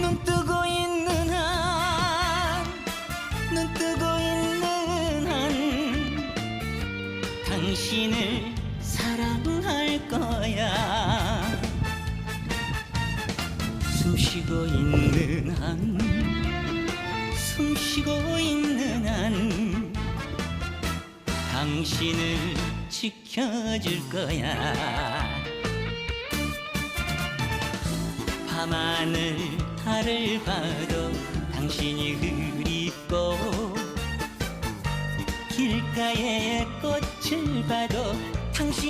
눈 뜨고 있는 한, 눈 뜨고 있는 한 당신을 사랑할 거야. 숨 쉬고 있는 한, 숨 쉬고 있는 한 당신을 지켜줄 거야. 밤하늘 달을 봐도 당신이 그립고 길가에 꽃을 봐도 당신